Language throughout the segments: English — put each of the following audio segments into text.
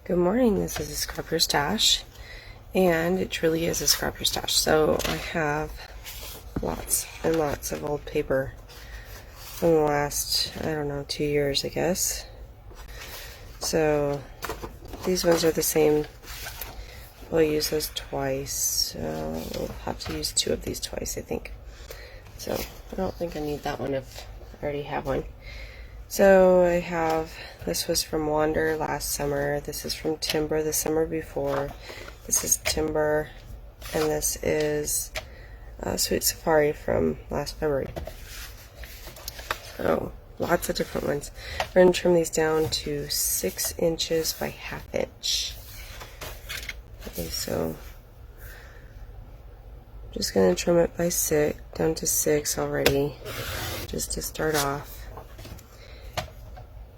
Good morning, this is a Scrub Your Stash, and it truly is a Scrub Your Stash. So I have lots and lots of old paper from the last, I don't know, 2 years, I guess. So these ones are the same. We'll use those twice. We'll have to use 2 of these twice, I think. So I don't think I need that one if I already have one. So I have, this was from Wander last summer, this is from Timber the summer before, this is Timber, and this is Sweet Safari from last February. So lots of different ones. We're going to trim these down to 6 inches by 1/2 inch. Okay, so I'm just going to trim it by 6, down to 6 already, just to start off.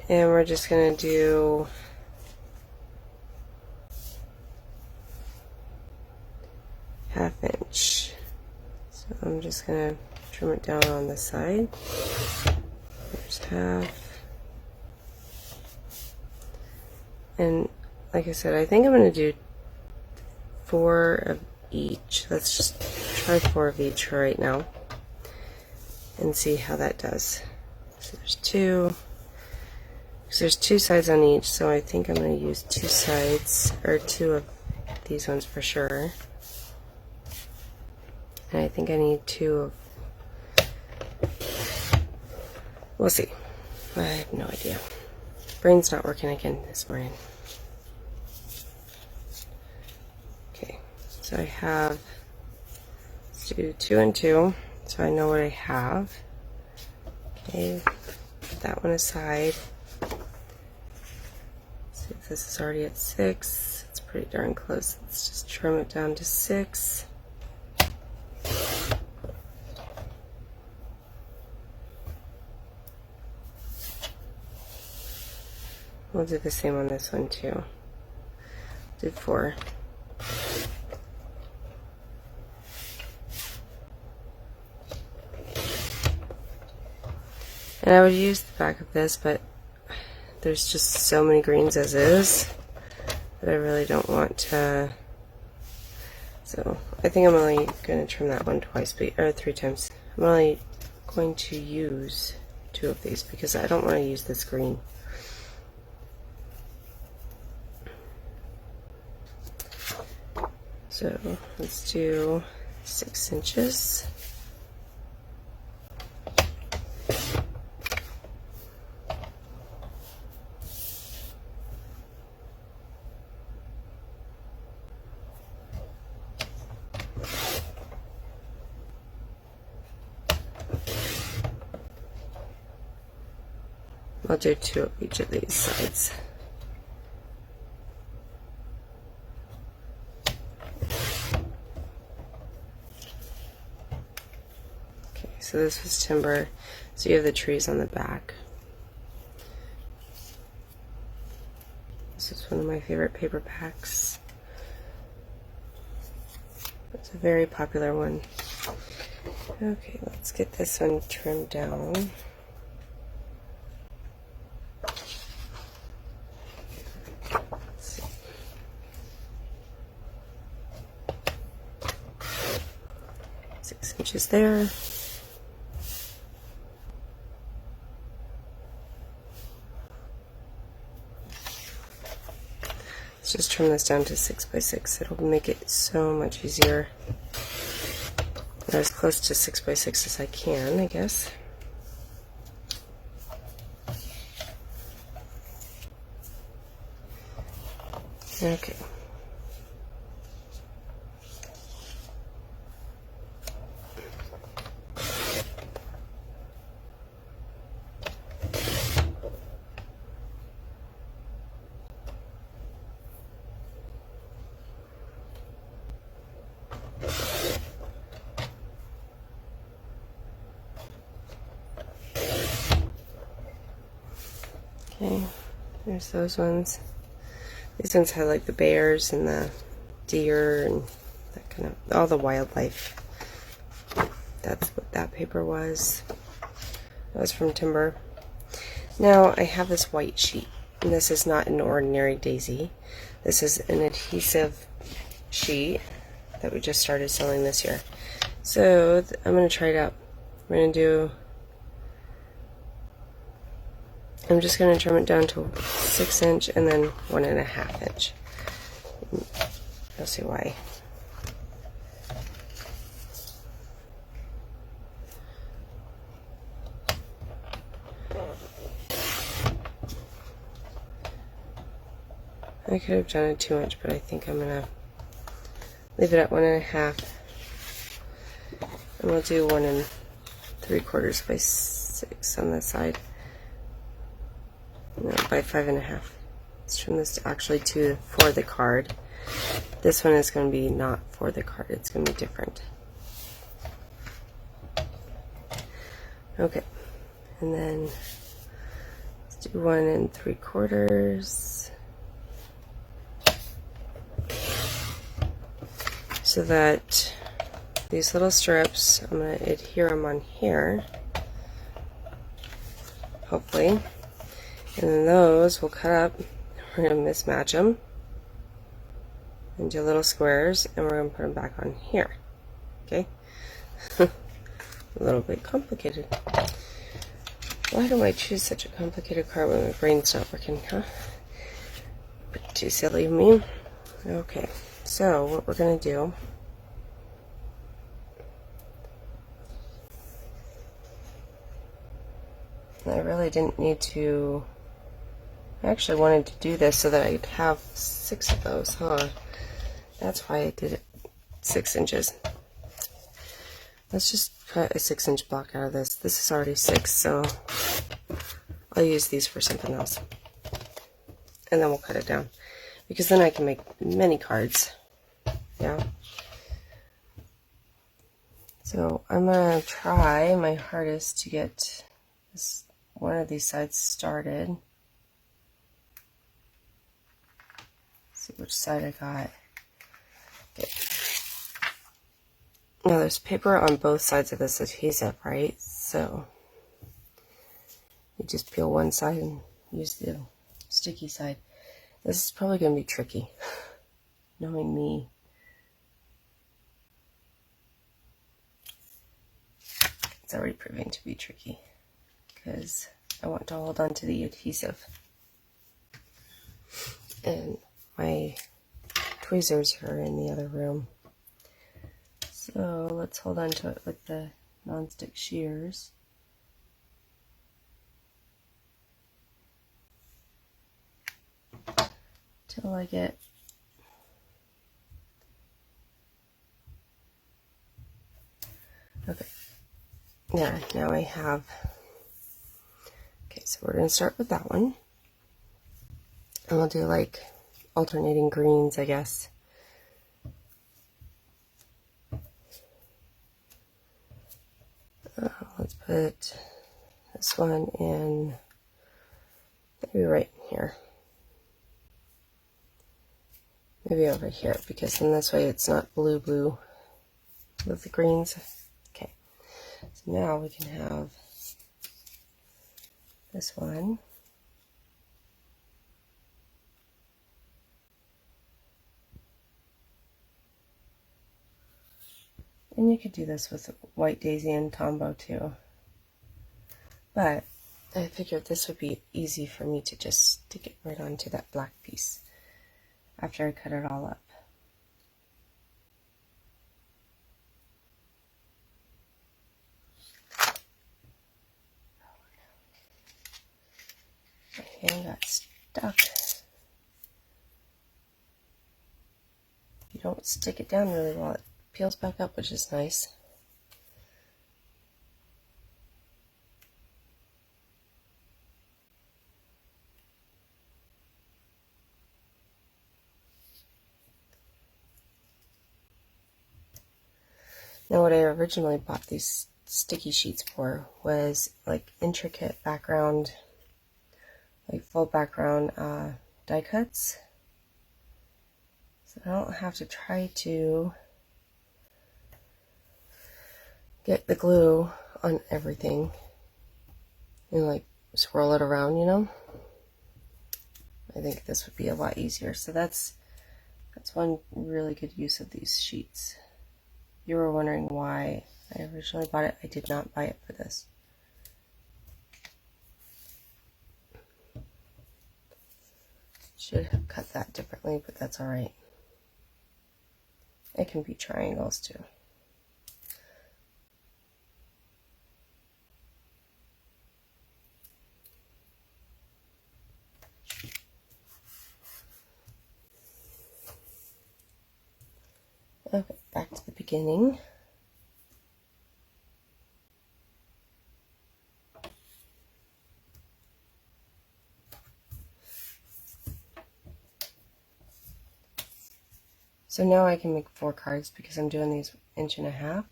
And we're just going to do ½ inch. So I'm just going to trim it down on this side. There's half. And like I said, I think I'm going to do 4 of each. Let's just try 4 of each for right now and see how that does. So there's 2. There's 2 sides on each, so I think I'm going to use 2 sides, or 2 of these ones for sure. And I think I need 2 of, we'll see. I have no idea. Brain's not working again this morning. Okay, so I have, let's do 2 and 2, so I know what I have. Okay, put that one aside. If this is already at 6, it's pretty darn close. Let's just trim it down to 6. We'll do the same on this one too. Do 4. And I would use the back of this, but there's just so many greens as is that I really don't want to. So I think I'm only going to trim that one twice, or 3 times. I'm only going to use 2 of these because I don't want to use this green. So let's do 6 inches. I'll do 2 of each of these sides. Okay, so this was Timber. So you have the trees on the back. This is one of my favorite paper packs. It's a very popular one. Okay, let's get this one trimmed down. Inches there. Let's just trim this down to 6 by 6. It'll make it so much easier. As close to 6 by 6 as I can, I guess. Okay. Okay, there's those ones. These ones have like the bears and the deer and that kind of, all the wildlife. That's what that paper was. That was from Timber. Now I have this white sheet. And this is not an ordinary daisy. This is an adhesive sheet that we just started selling this year. So I'm going to try it out. I'm just going to trim it down to 6 inch and then 1.5 inch. You'll see why. I could have done it 2 inch, but I think I'm going to leave it at 1.5. And we'll do 1 3/4 by 6 on this side. No, by 5.5. Let's trim this actually for the card. This one is going to be not for the card. It's going to be different. Okay, and then let's do 1 3/4. So that these little strips, I'm going to adhere them on here, hopefully, and then those will cut up. We're going to mismatch them into little squares, and we're going to put them back on here. Okay? A little bit complicated. Why do I choose such a complicated card when my brain's not working, huh? Pretty too silly of me. Okay, so what we're going to do, I really didn't need to, I actually wanted to do this so that I'd have 6 of those, huh? That's why I did it 6 inches. Let's just cut a 6 inch block out of this. This is already 6, so I'll use these for something else. And then we'll cut it down, because then I can make many cards. Yeah. So I'm going to try my hardest to get one of these sides started. See which side I got. Okay. Now there's paper on both sides of this adhesive, right? So you just peel one side and use the sticky side. This is probably going to be tricky, knowing me. It's already proving to be tricky because I want to hold on to the adhesive. And my tweezers are in the other room. So let's hold on to it with the non-stick shears. Till I get okay. Yeah, now I have, okay, so we're going to start with that one. And we'll do like alternating greens, I guess. Let's put this one in, maybe right in here. Maybe over here, because in this way it's not blue with the greens. Okay, so now we can have this one. And you could do this with White Daisy and Tombow too. But I figured this would be easy for me to just stick it right onto that black piece after I cut it all up. My hand got stuck. You don't stick it down really well. It peels back up, which is nice. Now what I originally bought these sticky sheets for was like intricate background, like full background die cuts. So I don't have to try to get the glue on everything and like swirl it around, you know? I think this would be a lot easier. So that's one really good use of these sheets. You were wondering why I originally bought it. I did not buy it for this. Should have cut that differently, but that's alright. It can be triangles too. Okay, back to the beginning. So now I can make 4 cards because I'm doing these 1.5 inches.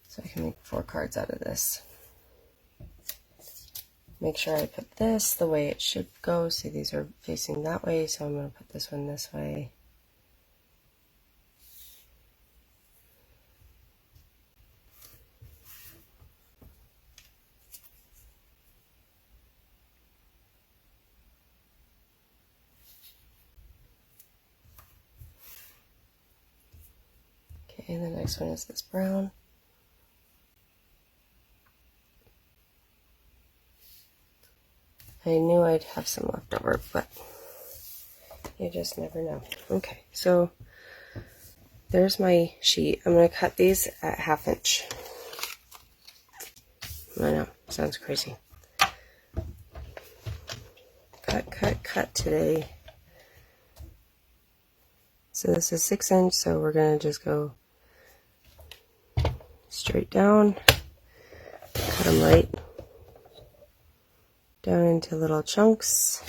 So I can make 4 cards out of this. Make sure I put this the way it should go. See, these are facing that way, so I'm going to put this one this way. Okay, and the next one is this brown. I knew I'd have some left over, but you just never know. Okay, so there's my sheet. I'm going to cut these at 1/2 inch. I know, sounds crazy. Cut, cut, cut today. So this is 6 inch, so we're going to just go straight down, cut them right down into little chunks.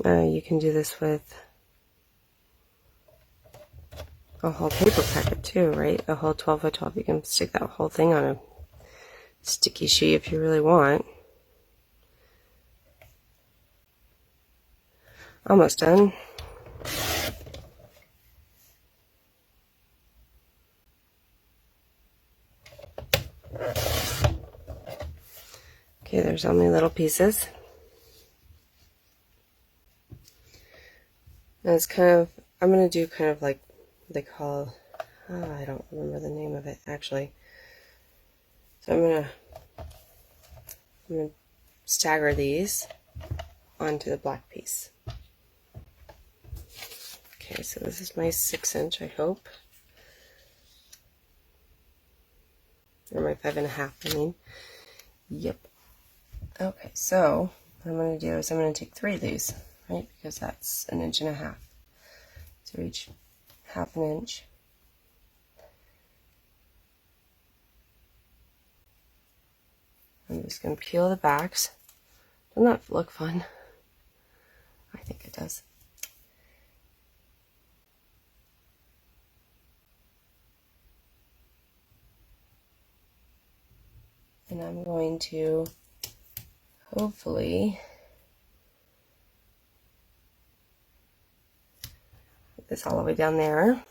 You can do this with a whole paper packet too, right? A whole 12 by 12. You can stick that whole thing on a sticky sheet if you really want. Almost done. Okay, there's all my little pieces. And it's kind of, I'm going to do kind of like they call, I don't remember the name of it actually. So I'm going to stagger these onto the black piece. Okay, so this is my 6 inch, I hope. Or my 5.5, I mean. Yep. Okay, so what I'm going to do is I'm going to take 3 of these, right? Because that's 1.5 inches. So each 1/2 inch. I'm just going to peel the backs. Doesn't that look fun? I think it does. And I'm going to hopefully put this all the way down there.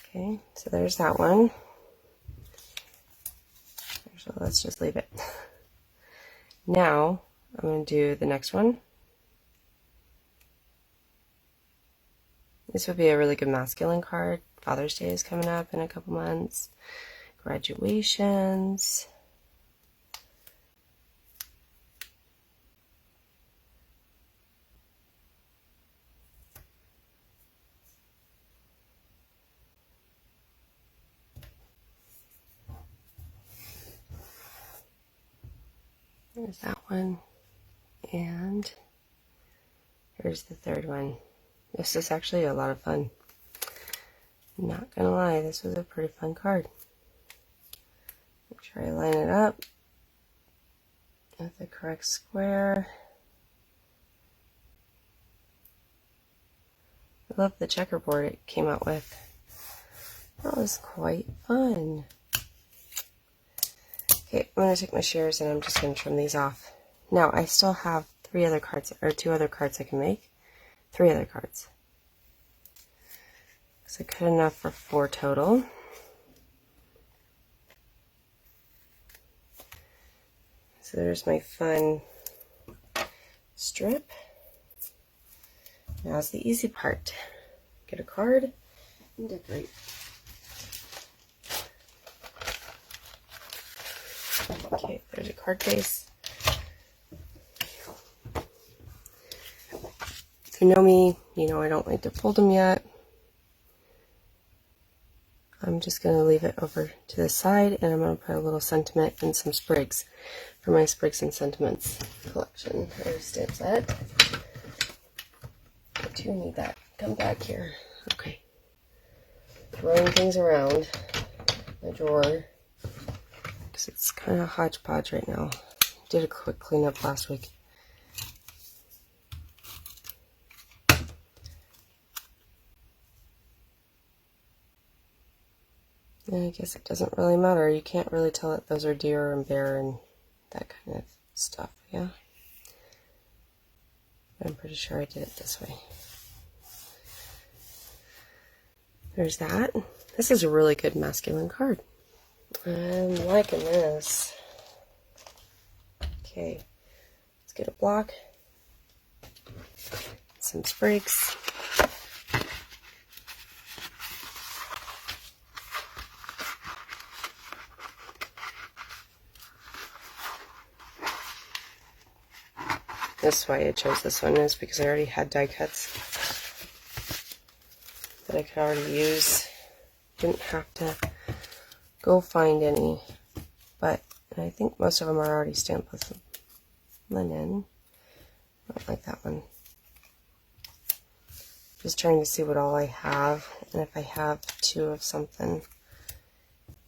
Okay, so there's that one. So let's just leave it. Now I'm going to do the next one. This would be a really good masculine card. Father's Day is coming up in a couple months. Graduations. There's that one. And here's the third one. This is actually a lot of fun. Not gonna lie, this was a pretty fun card. Make sure I line it up at the correct square. I love the checkerboard it came out with. That was quite fun. Okay, I'm going to take my shears and I'm just going to trim these off. Now, I still have 2 other cards I can make. 3 other cards. Because I cut enough for 4 total. So there's my fun strip. Now's the easy part. Get a card and decorate. Okay, there's a card base. If you know me, you know I don't like to fold them yet. I'm just going to leave it over to the side, and I'm going to put a little sentiment and some sprigs for my Sprigs and Sentiments collection. There's stamp set. I do need that. Come back here. Okay. Throwing things around my drawer because it's kind of hodgepodge right now. Did a quick cleanup last week. And I guess it doesn't really matter. You can't really tell that those are deer and bear and that kind of stuff, yeah? But I'm pretty sure I did it this way. There's that. This is a really good masculine card. I'm liking this. Okay, let's get a block, some sprigs. That's why I chose this one, is because I already had die cuts that I could already use. Didn't have to go find any, but I think most of them are already stamped with linen. I don't like that one. Just trying to see what all I have, and if I have 2 of something.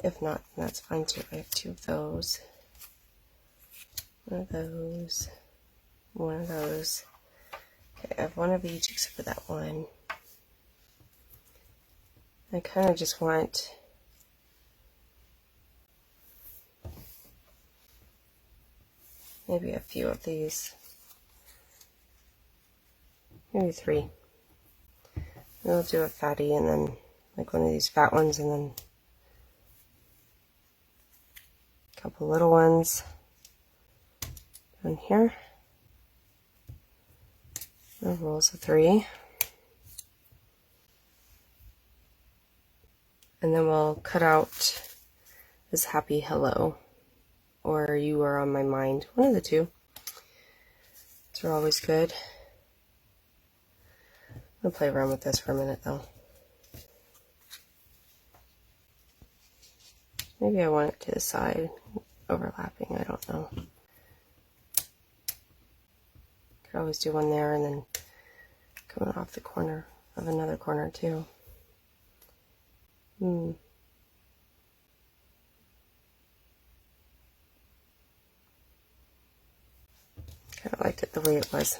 If not, that's fine too. I have 2 of those. 1 of those. 1 of those. Okay, I have 1 of each except for that one. I kind of just want maybe a few of these. Maybe 3. And I'll do a fatty and then like one of these fat ones and then a couple little ones down here. The rolls of 3. And then we'll cut out this happy hello, or you are on my mind. One of the 2. These are always good. I'm going to play around with this for a minute though. Maybe I want it to the side, overlapping, I don't know. Could always do one there and then coming off the corner of another corner too. Kind of liked it the way it was.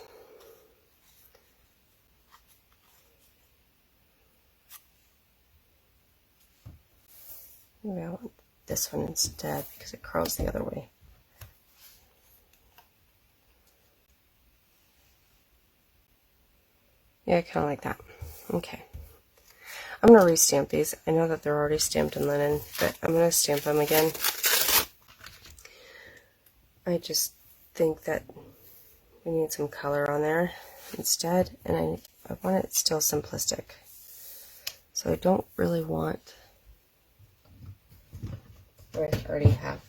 Maybe I want this one instead because it curls the other way. Yeah, I kind of like that. Okay. I'm going to re-stamp these. I know that they're already stamped in linen, but I'm going to stamp them again. I just think that we need some color on there instead, and I want it still simplistic. So I don't really want what I already have.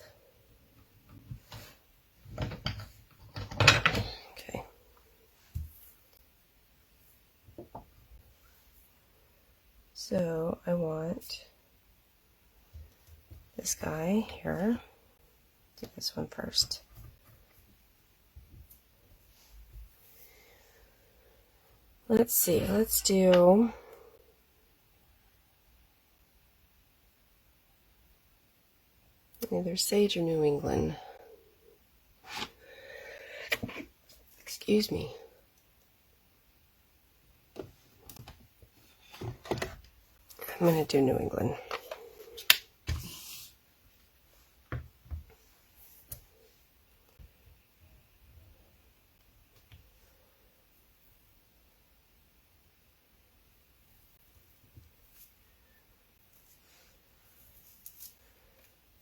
Okay. So I want this guy here. Do this one first. Let's see, let's do either Sage or New England. Excuse me. I'm going to do New England.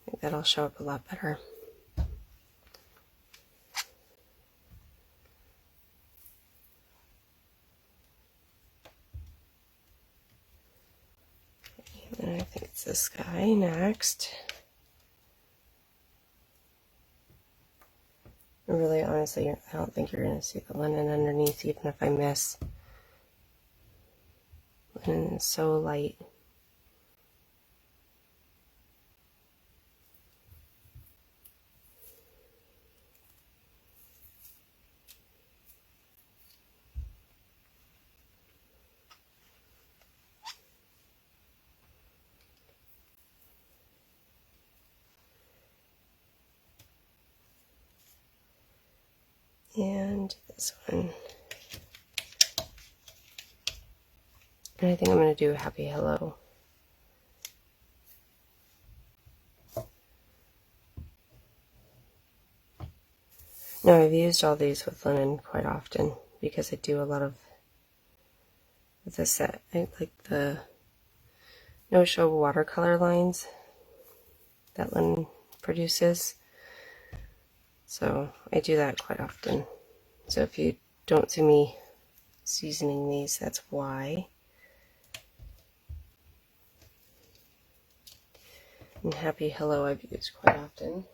I think that'll show up a lot better. And I think it's this guy next. Really, honestly, I don't think you're going to see the linen underneath, even if I miss. Linen is so light. And this one. And I think I'm going to do Happy Hello. Now, I've used all these with linen quite often because I do a lot of the set. I like the no-show watercolor lines that linen produces. So I do that quite often. So if you don't see me seasoning these, that's why. And Happy Hello I've used quite often.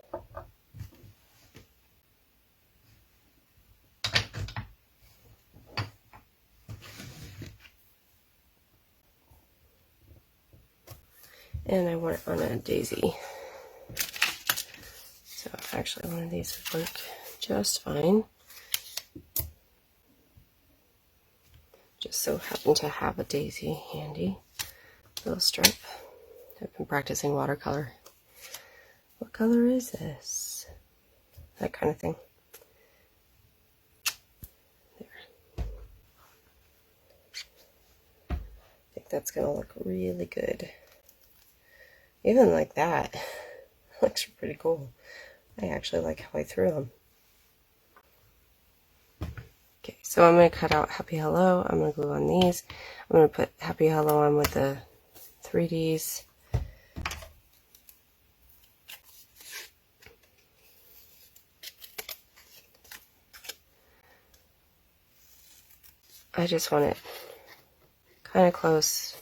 And I want it on a daisy. So actually one of these would work just fine. Just so happen to have a daisy handy. Little stripe. I've been practicing watercolor. What color is this? That kind of thing. There. I think that's going to look really good. Even like that. Looks pretty cool. I actually like how I threw them. Okay, so I'm going to cut out Happy Hello. I'm going to glue on these. I'm going to put Happy Hello on with the 3Ds. I just want it kind of close,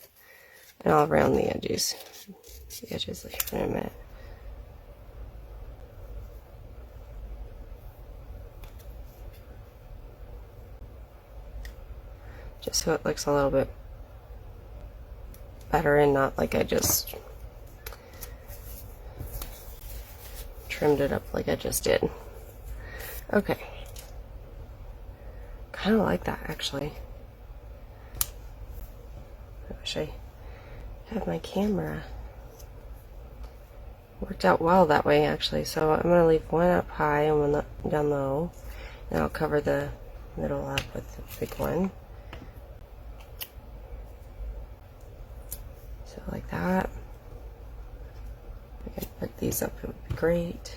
and I'll round the edges. The edges like in a minute. Just so it looks a little bit better and not like I just trimmed it up like I just did. Okay. Kind of like that actually. I wish I had my camera. Worked out well that way actually. So I'm going to leave one up high and one down low. And I'll cover the middle up with the big one. So like that. I can put these up, it would be great.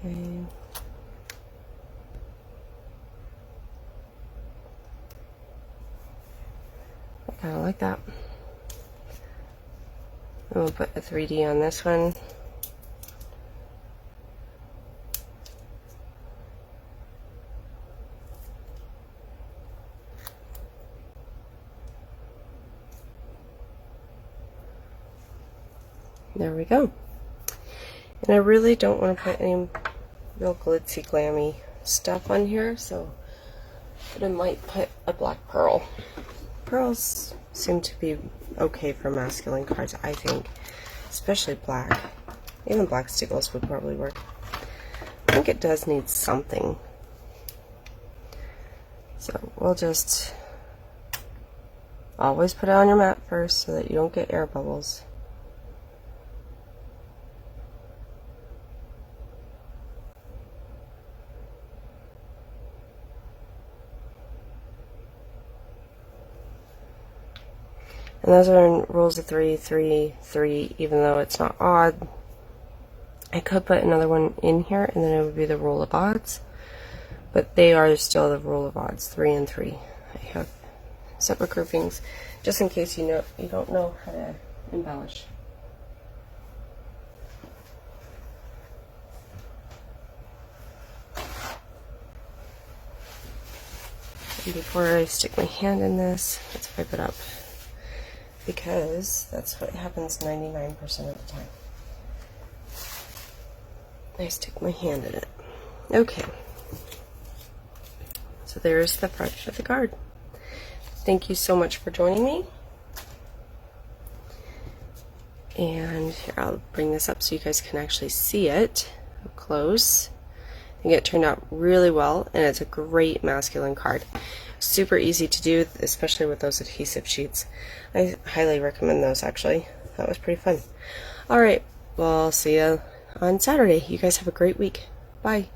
Okay. I kind of like that. And we'll put a 3D on this one. There we go. And I really don't want to put any real glitzy glammy stuff on here, so but I might put a black pearl. Pearls seem to be okay for masculine cards, I think. Especially black. Even black Stiggles would probably work. I think it does need something. So we'll just always put it on your mat first so that you don't get air bubbles. And those are in rules of 3, 3, 3, even though it's not odd. I could put another one in here and then it would be the rule of odds. But they are still the rule of odds, 3 and 3. I have separate groupings just in case you don't know how to embellish. And before I stick my hand in this, let's wipe it up, because that's what happens 99% of the time. I stick my hand in it. Okay. So there's the front of the card. Thank you so much for joining me. And here, I'll bring this up so you guys can actually see it up close. I think it turned out really well, and it's a great masculine card. Super easy to do, especially with those adhesive sheets. I highly recommend those, actually. That was pretty fun. Alright, well, I'll see you on Saturday. You guys have a great week. Bye.